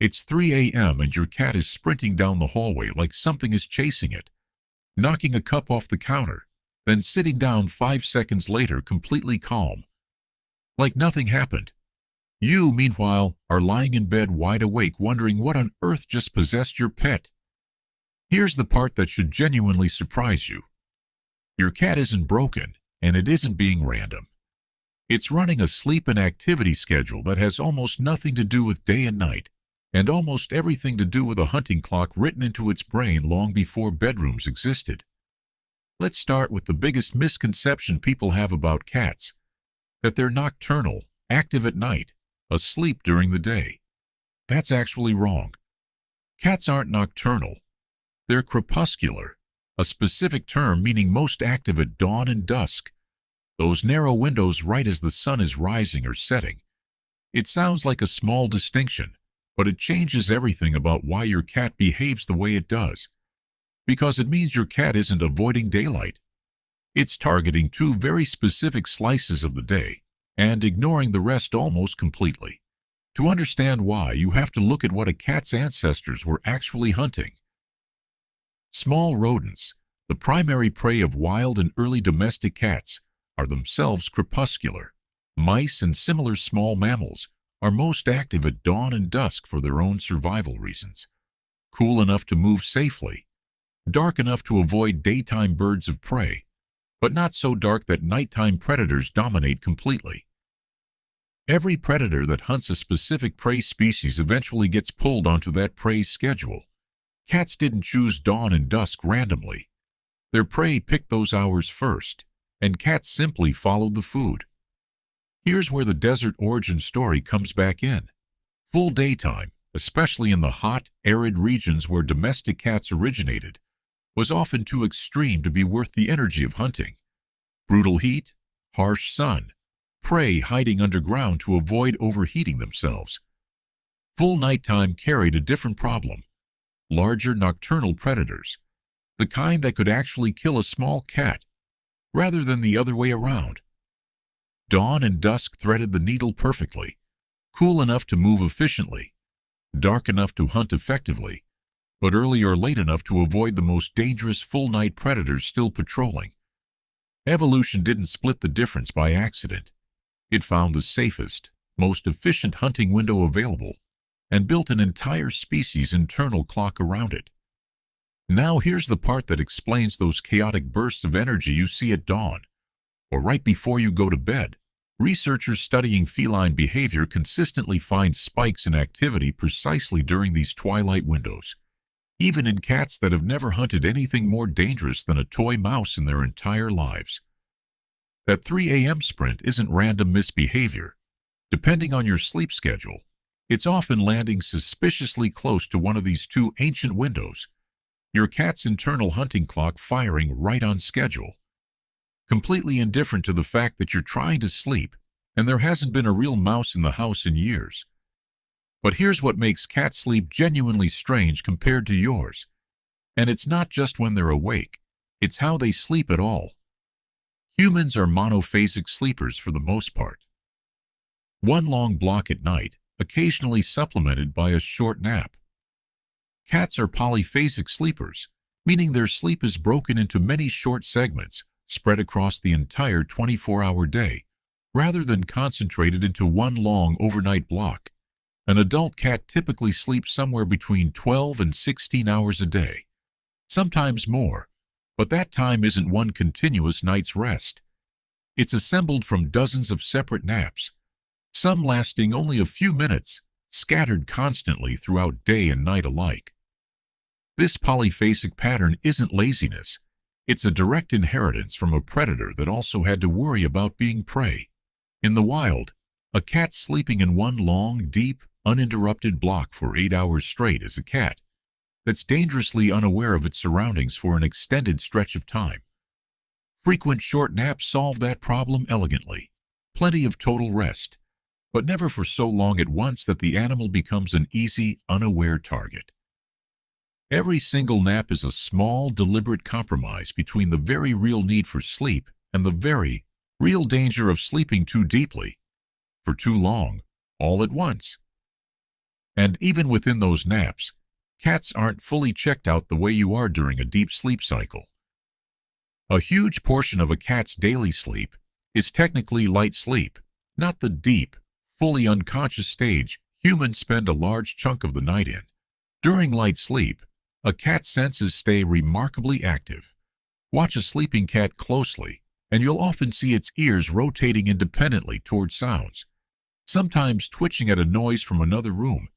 It's 3 a.m. and your cat is sprinting down the hallway like something is chasing it, knocking a cup off the counter, then sitting down 5 seconds later completely calm, like nothing happened. You, meanwhile, are lying in bed wide awake wondering what on earth just possessed your pet. Here's the part that should genuinely surprise you. Your cat isn't broken, and it isn't being random. It's running a sleep and activity schedule that has almost nothing to do with day and night, and almost everything to do with a hunting clock written into its brain long before bedrooms existed. Let's start with the biggest misconception people have about cats, that they're nocturnal, active at night, asleep during the day. That's actually wrong. Cats aren't nocturnal. They're crepuscular, a specific term meaning most active at dawn and dusk, those narrow windows right as the sun is rising or setting. It sounds like a small distinction, but it changes everything about why your cat behaves the way it does. Because it means your cat isn't avoiding daylight. It's targeting two very specific slices of the day and ignoring the rest almost completely. To understand why, you have to look at what a cat's ancestors were actually hunting. Small rodents, the primary prey of wild and early domestic cats, are themselves crepuscular. Mice and similar small mammals are most active at dawn and dusk for their own survival reasons. Cool enough to move safely, dark enough to avoid daytime birds of prey, but not so dark that nighttime predators dominate completely. Every predator that hunts a specific prey species eventually gets pulled onto that prey's schedule. Cats didn't choose dawn and dusk randomly. Their prey picked those hours first, and cats simply followed the food. Here's where the desert origin story comes back in. Full daytime, especially in the hot, arid regions where domestic cats originated, was often too extreme to be worth the energy of hunting. Brutal heat, harsh sun, prey hiding underground to avoid overheating themselves. Full nighttime carried a different problem. Larger nocturnal predators, the kind that could actually kill a small cat, rather than the other way around. Dawn and dusk threaded the needle perfectly, cool enough to move efficiently, dark enough to hunt effectively, but early or late enough to avoid the most dangerous full-night predators still patrolling. Evolution didn't split the difference by accident. It found the safest, most efficient hunting window available, and built an entire species' internal clock around it. Now here's the part that explains those chaotic bursts of energy you see at dawn, or right before you go to bed. Researchers studying feline behavior consistently find spikes in activity precisely during these twilight windows, even in cats that have never hunted anything more dangerous than a toy mouse in their entire lives. That 3 a.m. sprint isn't random misbehavior. Depending on your sleep schedule, it's often landing suspiciously close to one of these two ancient windows, your cat's internal hunting clock firing right on schedule. Completely indifferent to the fact that you're trying to sleep and there hasn't been a real mouse in the house in years. But here's what makes cat sleep genuinely strange compared to yours. And it's not just when they're awake, it's how they sleep at all. Humans are monophasic sleepers for the most part. One long block at night, occasionally supplemented by a short nap. Cats are polyphasic sleepers, meaning their sleep is broken into many short segments spread across the entire 24-hour day, rather than concentrated into one long overnight block. An adult cat typically sleeps somewhere between 12 and 16 hours a day, sometimes more, but that time isn't one continuous night's rest. It's assembled from dozens of separate naps, some lasting only a few minutes, scattered constantly throughout day and night alike. This polyphasic pattern isn't laziness. It's a direct inheritance from a predator that also had to worry about being prey. In the wild, a cat sleeping in one long, deep, uninterrupted block for 8 hours straight is a cat that's dangerously unaware of its surroundings for an extended stretch of time. Frequent short naps solve that problem elegantly. Plenty of total rest, but never for so long at once that the animal becomes an easy, unaware target. Every single nap is a small, deliberate compromise between the very real need for sleep and the very real danger of sleeping too deeply, for too long, all at once. And even within those naps, cats aren't fully checked out the way you are during a deep sleep cycle. A huge portion of a cat's daily sleep is technically light sleep, not the deep, fully unconscious stage humans spend a large chunk of the night in. During light sleep, a cat's senses stay remarkably active. Watch a sleeping cat closely, and you'll often see its ears rotating independently toward sounds, sometimes twitching at a noise from another room,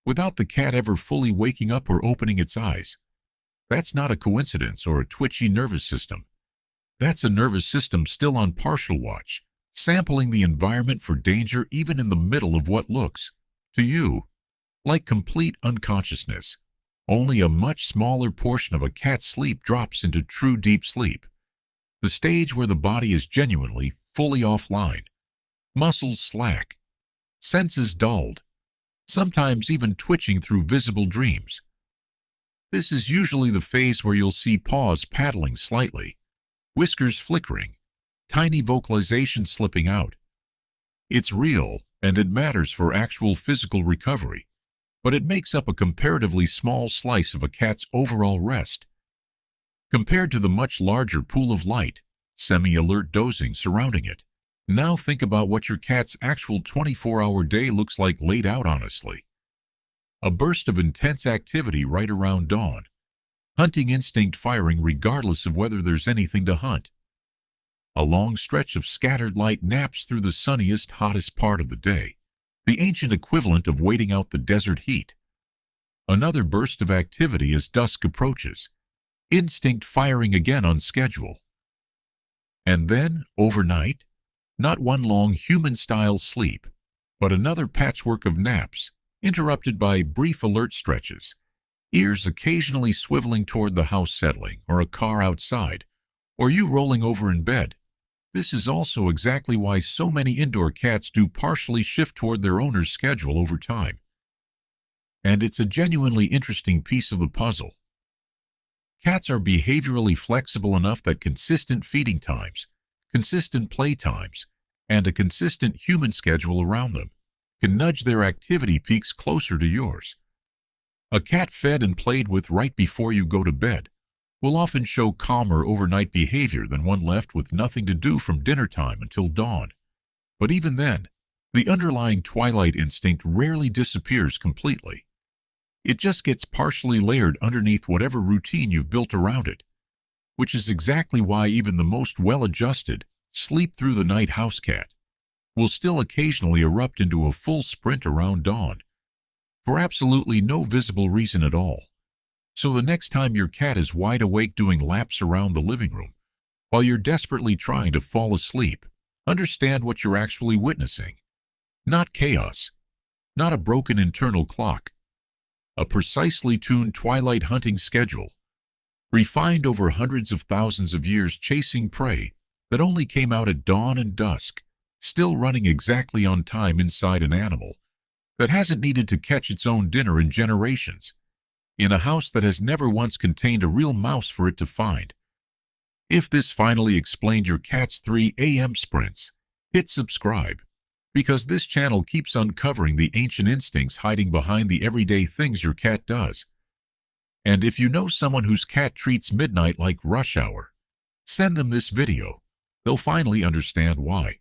without the cat ever fully waking up or opening its eyes. That's not a coincidence or a twitchy nervous system. That's a nervous system still on partial watch, sampling the environment for danger even in the middle of what looks, to you, like complete unconsciousness. Only a much smaller portion of a cat's sleep drops into true deep sleep, the stage where the body is genuinely, fully offline, muscles slack, senses dulled, sometimes even twitching through visible dreams. This is usually the phase where you'll see paws paddling slightly, whiskers flickering, tiny vocalizations slipping out. It's real, and it matters for actual physical recovery, but it makes up a comparatively small slice of a cat's overall rest. Compared to the much larger pool of light, semi-alert dozing surrounding it, now think about what your cat's actual 24-hour day looks like laid out honestly. A burst of intense activity right around dawn, hunting instinct firing regardless of whether there's anything to hunt. A long stretch of scattered light naps through the sunniest, hottest part of the day, the ancient equivalent of waiting out the desert heat. Another burst of activity as dusk approaches, instinct firing again on schedule. And then, overnight, not one long human-style sleep, but another patchwork of naps, interrupted by brief alert stretches, ears occasionally swiveling toward the house settling, or a car outside, or you rolling over in bed. This is also exactly why so many indoor cats do partially shift toward their owner's schedule over time. And it's a genuinely interesting piece of the puzzle. Cats are behaviorally flexible enough that consistent feeding times, consistent play times, and a consistent human schedule around them can nudge their activity peaks closer to yours. A cat fed and played with right before you go to bed will often show calmer overnight behavior than one left with nothing to do from dinner time until dawn. But even then, the underlying twilight instinct rarely disappears completely. It just gets partially layered underneath whatever routine you've built around it, which is exactly why even the most well-adjusted, sleep-through-the-night house cat will still occasionally erupt into a full sprint around dawn, for absolutely no visible reason at all. So the next time your cat is wide awake doing laps around the living room, while you're desperately trying to fall asleep, understand what you're actually witnessing. Not chaos, not a broken internal clock, a precisely tuned twilight hunting schedule, refined over hundreds of thousands of years chasing prey that only came out at dawn and dusk, still running exactly on time inside an animal that hasn't needed to catch its own dinner in generations, in a house that has never once contained a real mouse for it to find. If this finally explained your cat's 3 a.m. sprints, hit subscribe, because this channel keeps uncovering the ancient instincts hiding behind the everyday things your cat does. And if you know someone whose cat treats midnight like rush hour, send them this video. They'll finally understand why.